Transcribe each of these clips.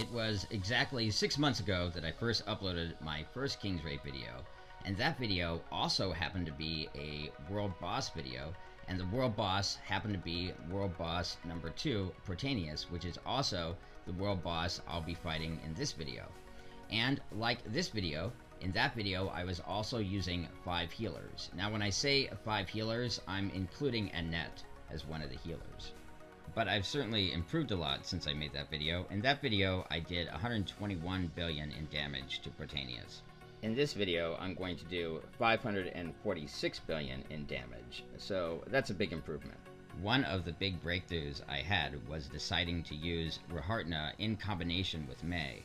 It was exactly 6 months ago that I first uploaded my first King's Raid video, and that video also happened to be a world boss video, and the world boss happened to be world boss number 2, Protanius, which is also the world boss I'll be fighting in this video. And like this video, in that video I was also using 5 healers. Now when I say 5 healers, I'm including Annette as one of the healers. But I've certainly improved a lot since I made that video. In that video, I did 121 billion in damage to Protanius. In this video, I'm going to do 546 billion in damage, so that's a big improvement. One of the big breakthroughs I had was deciding to use Rehartna in combination with May.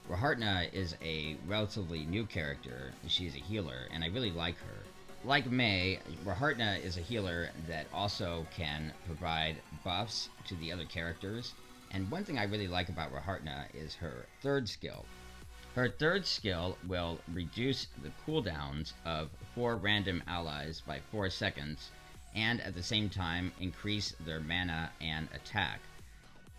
Rehartna is a relatively new character, she's a healer, and I really like her. Like May, Rehartna is a healer that also can provide buffs to the other characters, and one thing I really like about Rehartna is her third skill. Her third skill will reduce the cooldowns of 4 random allies by 4 seconds, and at the same time increase their mana and attack.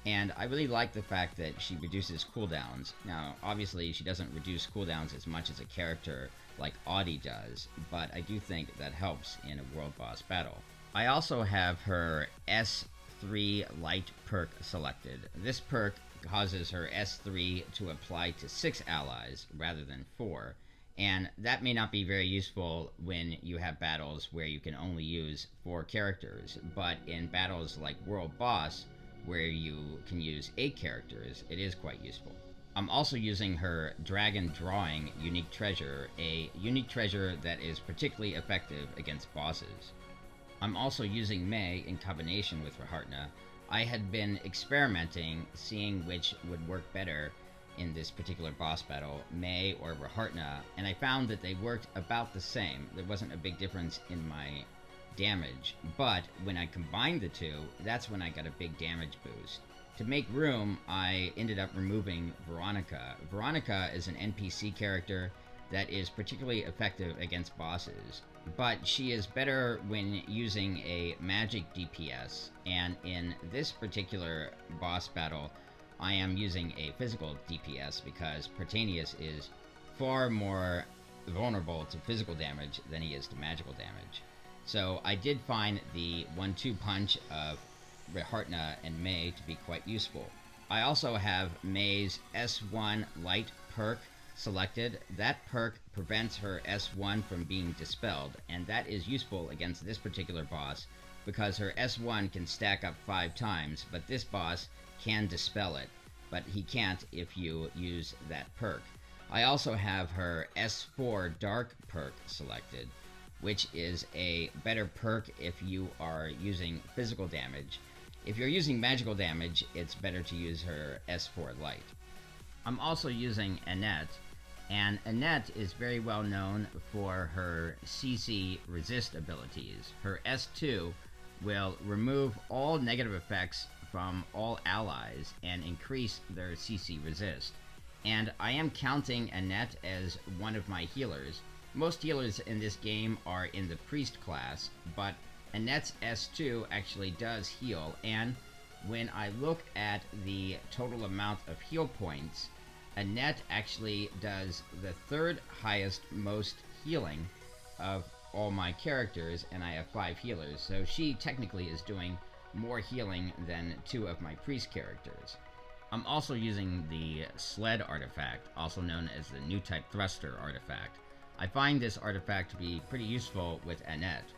And I really like the fact that she reduces cooldowns. Now, obviously, she doesn't reduce cooldowns as much as a character like Audie does, but I do think that helps in a world boss battle. I also have her S3 light perk selected. This perk causes her S3 to apply to 6 allies rather than 4, and that may not be very useful when you have battles where you can only use 4 characters, but in battles like World Boss, where you can use 8 characters, it is quite useful. I'm also using her Dragon Drawing unique treasure, a unique treasure that is particularly effective against bosses. I'm also using May in combination with Rehartna. I had been experimenting, seeing which would work better in this particular boss battle, May or Rehartna, and I found that they worked about the same. There wasn't a big difference in my damage, but when I combined the two, that's when I got a big damage boost. To make room, I ended up removing Veronica. Veronica is an NPC character that is particularly effective against bosses, but she is better when using a magic DPS, and in this particular boss battle, I am using a physical DPS because Protanius is far more vulnerable to physical damage than he is to magical damage. So I did find the 1-2 punch of Rehartna and May to be quite useful. I also have May's S1 light perk selected. That perk prevents her S1 from being dispelled, and that is useful against this particular boss because her S1 can stack up 5 times, but this boss can dispel it, but he can't if you use that perk. I also have her S4 dark perk selected, which is a better perk if you are using physical damage. If you're using magical damage, it's better to use her S4 light. I'm also using Annette, and Annette is very well known for her CC resist abilities. Her S2 will remove all negative effects from all allies and increase their CC resist. And I am counting Annette as one of my healers. Most healers in this game are in the priest class, but Annette's S2 actually does heal, and when I look at the total amount of heal points, Annette actually does the 3rd highest most healing of all my characters, and I have 5 healers, so she technically is doing more healing than 2 of my priest characters. I'm also using the Sled artifact, also known as the New Type Thruster artifact. I find this artifact to be pretty useful with Annette.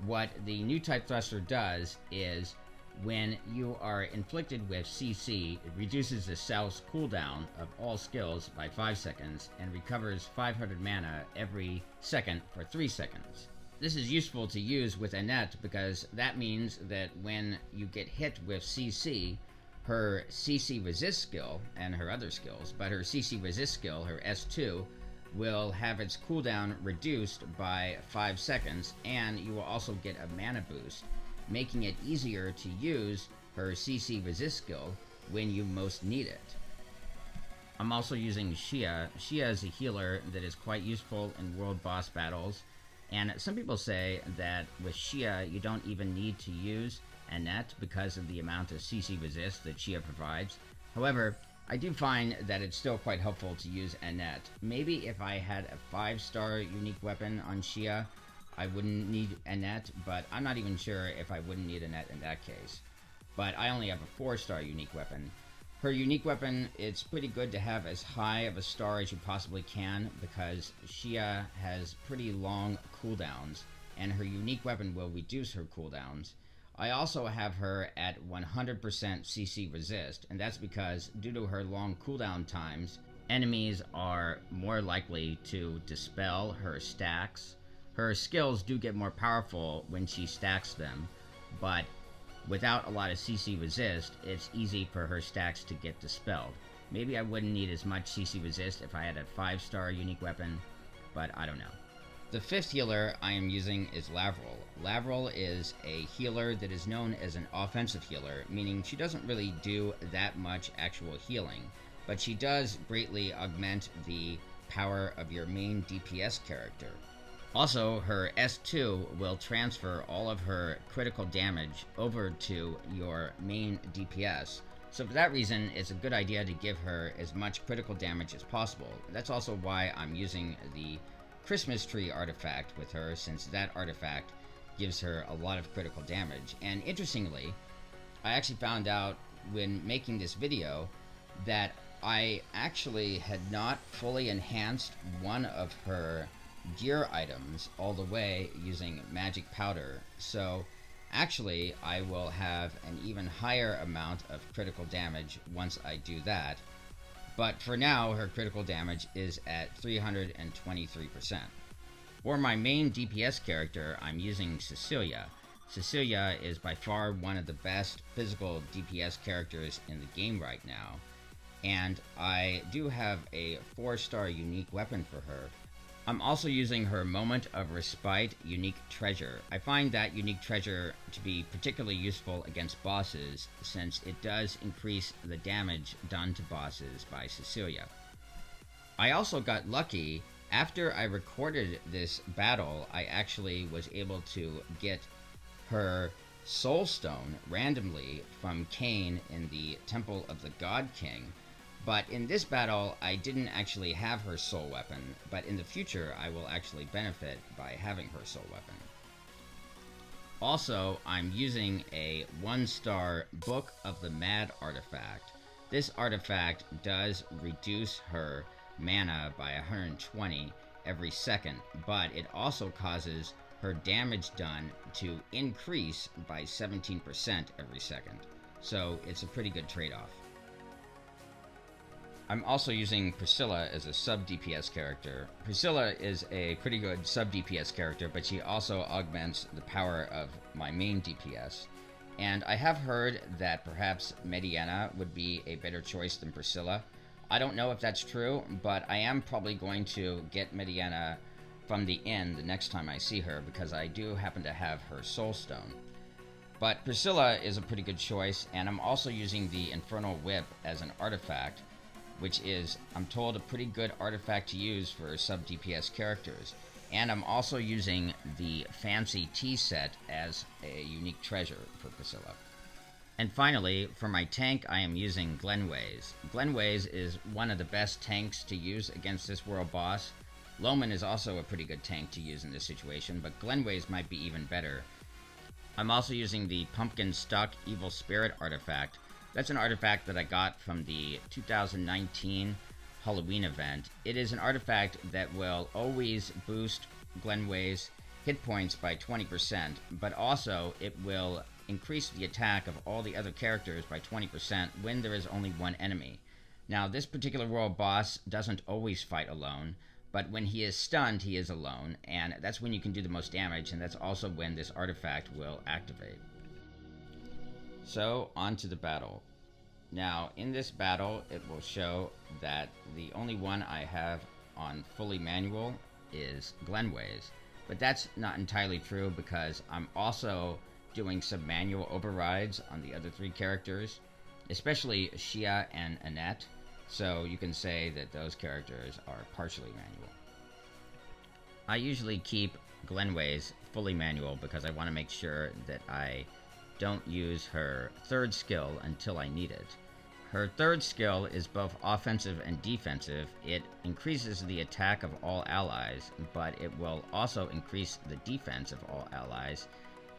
What the New Type Thruster does is, when you are inflicted with CC, it reduces the cell's cooldown of all skills by 5 seconds and recovers 500 mana every second for 3 seconds. This is useful to use with Annette because that means that when you get hit with CC, her CC resist skill and her other skills, but her CC resist skill, her S2, will have its cooldown reduced by 5 seconds, and you will also get a mana boost, making it easier to use her CC resist skill when you most need it. I'm also using Shia. Shia is a healer that is quite useful in world boss battles, and some people say that with Shia you don't even need to use Annette because of the amount of CC resist that Shia provides. However, I do find that it's still quite helpful to use Annette. Maybe if I had a 5-star unique weapon on Shia, I wouldn't need Annette, but I'm not even sure if I wouldn't need Annette in that case. But I only have a 4-star unique weapon. Her unique weapon, it's pretty good to have as high of a star as you possibly can because Shia has pretty long cooldowns, and her unique weapon will reduce her cooldowns. I also have her at 100% CC resist, and that's because due to her long cooldown times, enemies are more likely to dispel her stacks. Her skills do get more powerful when she stacks them, but without a lot of CC resist, it's easy for her stacks to get dispelled. Maybe I wouldn't need as much CC resist if I had a 5-star unique weapon, but I don't know. The 5th healer I am using is Lavril. Lavril is a healer that is known as an offensive healer, meaning she doesn't really do that much actual healing, but she does greatly augment the power of your main DPS character. Also, her S2 will transfer all of her critical damage over to your main DPS, so for that reason, it's a good idea to give her as much critical damage as possible. That's also why I'm using the Christmas tree artifact with her, since that artifact gives her a lot of critical damage. And interestingly, I actually found out when making this video that I actually had not fully enhanced one of her gear items all the way using magic powder. So actually I will have an even higher amount of critical damage once I do that. But for now, her critical damage is at 323%. For my main DPS character, I'm using Cecilia. Cecilia is by far one of the best physical DPS characters in the game right now, and I do have a 4-star unique weapon for her. I'm also using her Moment of Respite unique treasure. I find that unique treasure to be particularly useful against bosses, since it does increase the damage done to bosses by Cecilia. I also got lucky. After I recorded this battle, I actually was able to get her Soul Stone randomly from Cain in the Temple of the God King. But in this battle, I didn't actually have her soul weapon, but in the future, I will actually benefit by having her soul weapon. Also, I'm using a 1-star Book of the Mad artifact. This artifact does reduce her mana by 120 every second, but it also causes her damage done to increase by 17% every second. So it's a pretty good trade-off. I'm also using Priscilla as a sub-DPS character. Priscilla is a pretty good sub-DPS character, but she also augments the power of my main DPS. And I have heard that perhaps Mediana would be a better choice than Priscilla. I don't know if that's true, but I am probably going to get Mediana from the inn the next time I see her, because I do happen to have her Soul Stone. But Priscilla is a pretty good choice, and I'm also using the Infernal Whip as an artifact, which is, I'm told, a pretty good artifact to use for sub-DPS characters. And I'm also using the Fancy Tea set as a unique treasure for Priscilla. And finally, for my tank, I am using Glenwys. Glenwys is one of the best tanks to use against this world boss. Loman is also a pretty good tank to use in this situation, but Glenwys might be even better. I'm also using the Pumpkin Stuck Evil Spirit artifact. That's an artifact that I got from the 2019 Halloween event. It is an artifact that will always boost Glenwys' hit points by 20%, but also it will increase the attack of all the other characters by 20% when there is only one enemy. Now, this particular world boss doesn't always fight alone, but when he is stunned, he is alone, and that's when you can do the most damage, and that's also when this artifact will activate. So, on to the battle. Now, in this battle, it will show that the only one I have on fully manual is Glenwys, but that's not entirely true because I'm also doing some manual overrides on the other 3 characters, especially Shia and Annette, so you can say that those characters are partially manual. I usually keep Glenwys fully manual because I want to make sure that I don't use her 3rd skill until I need it. Her third skill is both offensive and defensive. It increases the attack of all allies, but it will also increase the defense of all allies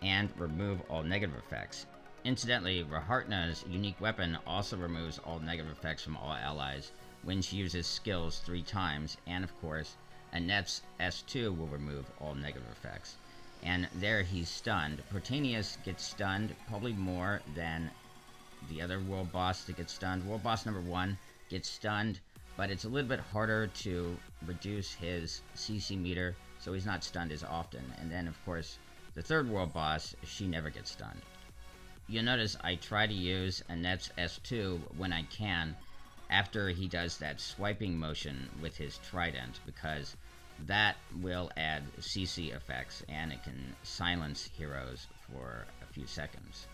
and remove all negative effects. Incidentally, Rehartna's unique weapon also removes all negative effects from all allies when she uses skills 3 times, and of course, Annette's S2 will remove all negative effects. And there he's stunned. Protanius gets stunned probably more than the other world boss that gets stunned. World boss number 1 gets stunned, but it's a little bit harder to reduce his CC meter, so he's not stunned as often. And then, of course, the third world boss, she never gets stunned. You'll notice I try to use Annette's S2 when I can after he does that swiping motion with his trident, because that will add CC effects and it can silence heroes for a few seconds.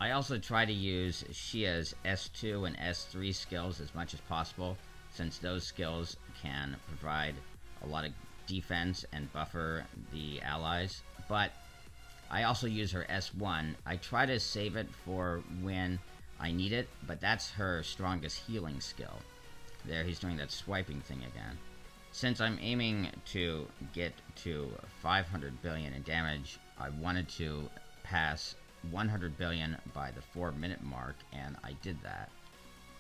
I also try to use Shia's S2 and S3 skills as much as possible, since those skills can provide a lot of defense and buffer the allies. But I also use her S1. I try to save it for when I need it, but that's her strongest healing skill. There, he's doing that swiping thing again. Since I'm aiming to get to 500 billion in damage, I wanted to pass 100 billion by the 4-minute mark, and I did that.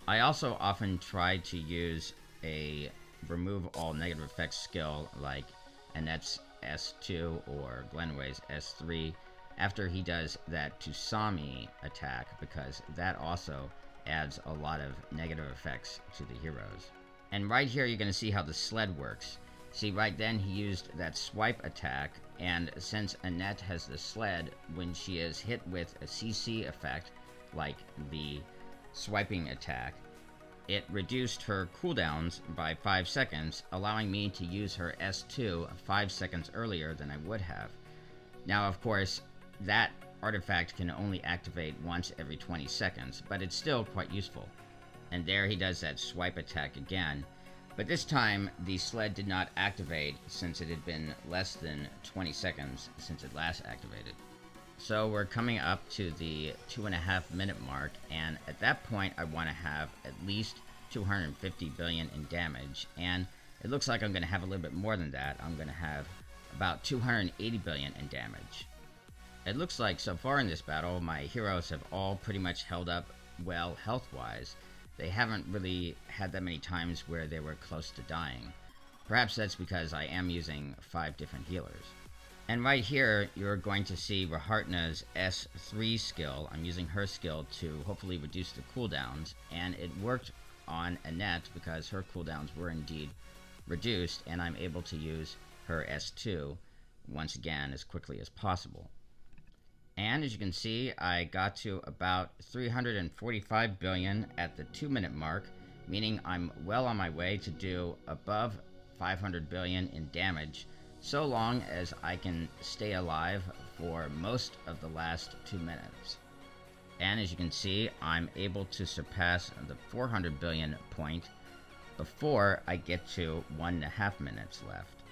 I also often try to use a remove all negative effects skill like Annette's S2 or Glenwys' S3 after he does that Tusami attack, because that also adds a lot of negative effects to the heroes. And right here you're going to see how the sled works. See, right then he used that swipe attack, and since Annette has the sled, when she is hit with a CC effect, like the swiping attack, it reduced her cooldowns by 5 seconds, allowing me to use her S2 5 seconds earlier than I would have. Now, of course, that artifact can only activate once every 20 seconds, but it's still quite useful. And there he does that swipe attack again. But this time, the sled did not activate since it had been less than 20 seconds since it last activated. So we're coming up to the 2.5-minute mark, and at that point I want to have at least 250 billion in damage, and it looks like I'm going to have a little bit more than that. I'm going to have about 280 billion in damage. It looks like so far in this battle, my heroes have all pretty much held up well health-wise. They haven't really had that many times where they were close to dying. Perhaps that's because I am using 5 different healers. And right here, you're going to see Rehartna's S3 skill. I'm using her skill to hopefully reduce the cooldowns, and it worked on Annette because her cooldowns were indeed reduced, and I'm able to use her S2 once again as quickly as possible. And as you can see, I got to about 345 billion at the 2-minute mark, meaning I'm well on my way to do above 500 billion in damage, so long as I can stay alive for most of the last 2 minutes. And as you can see, I'm able to surpass the 400 billion point before I get to 1.5 minutes left.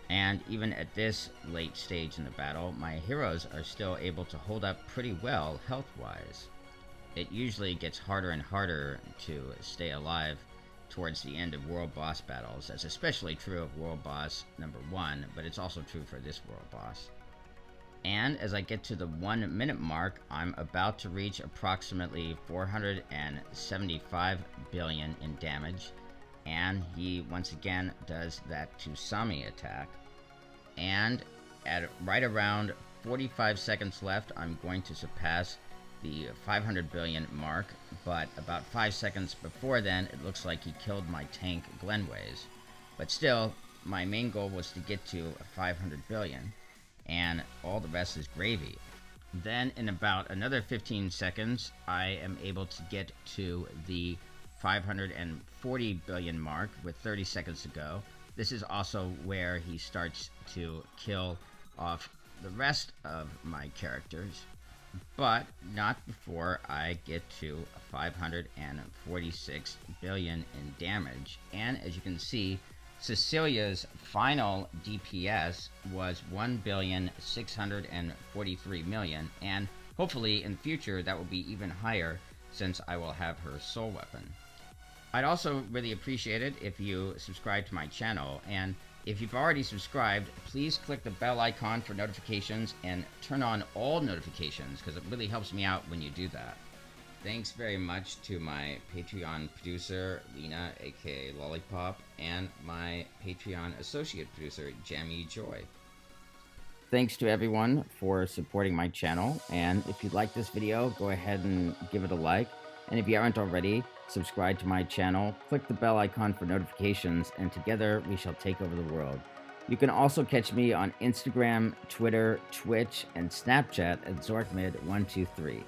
And even at this late stage in the battle, my heroes are still able to hold up pretty well health-wise. It usually gets harder and harder to stay alive towards the end of world boss battles. That's especially true of world boss number 1, but it's also true for this world boss. And as I get to the 1-minute mark, I'm about to reach approximately 475 billion in damage, and he once again does that Tusami attack. And at right around 45 seconds left, I'm going to surpass the 500 billion mark, but about 5 seconds before then, it looks like he killed my tank Glenwys. But still, my main goal was to get to 500 billion, and all the rest is gravy. Then in about another 15 seconds, I am able to get to the 540 billion mark with 30 seconds to go. This is also where he starts to kill off the rest of my characters, but not before I get to 546 billion in damage. And as you can see, Cecilia's final DPS was 1,643,000,000, and hopefully in the future that will be even higher since I will have her soul weapon. I'd also really appreciate it if you subscribe to my channel, and if you've already subscribed, please click the bell icon for notifications and turn on all notifications, because it really helps me out when you do that. Thanks very much to my Patreon producer, Lena, aka Lollipop, and my Patreon associate producer, Jammy Joy. Thanks to everyone for supporting my channel, and if you like this video, go ahead and give it a like, and if you aren't already, subscribe to my channel, click the bell icon for notifications, and together we shall take over the world. You can also catch me on Instagram, Twitter, Twitch, and Snapchat at Zorkmid123.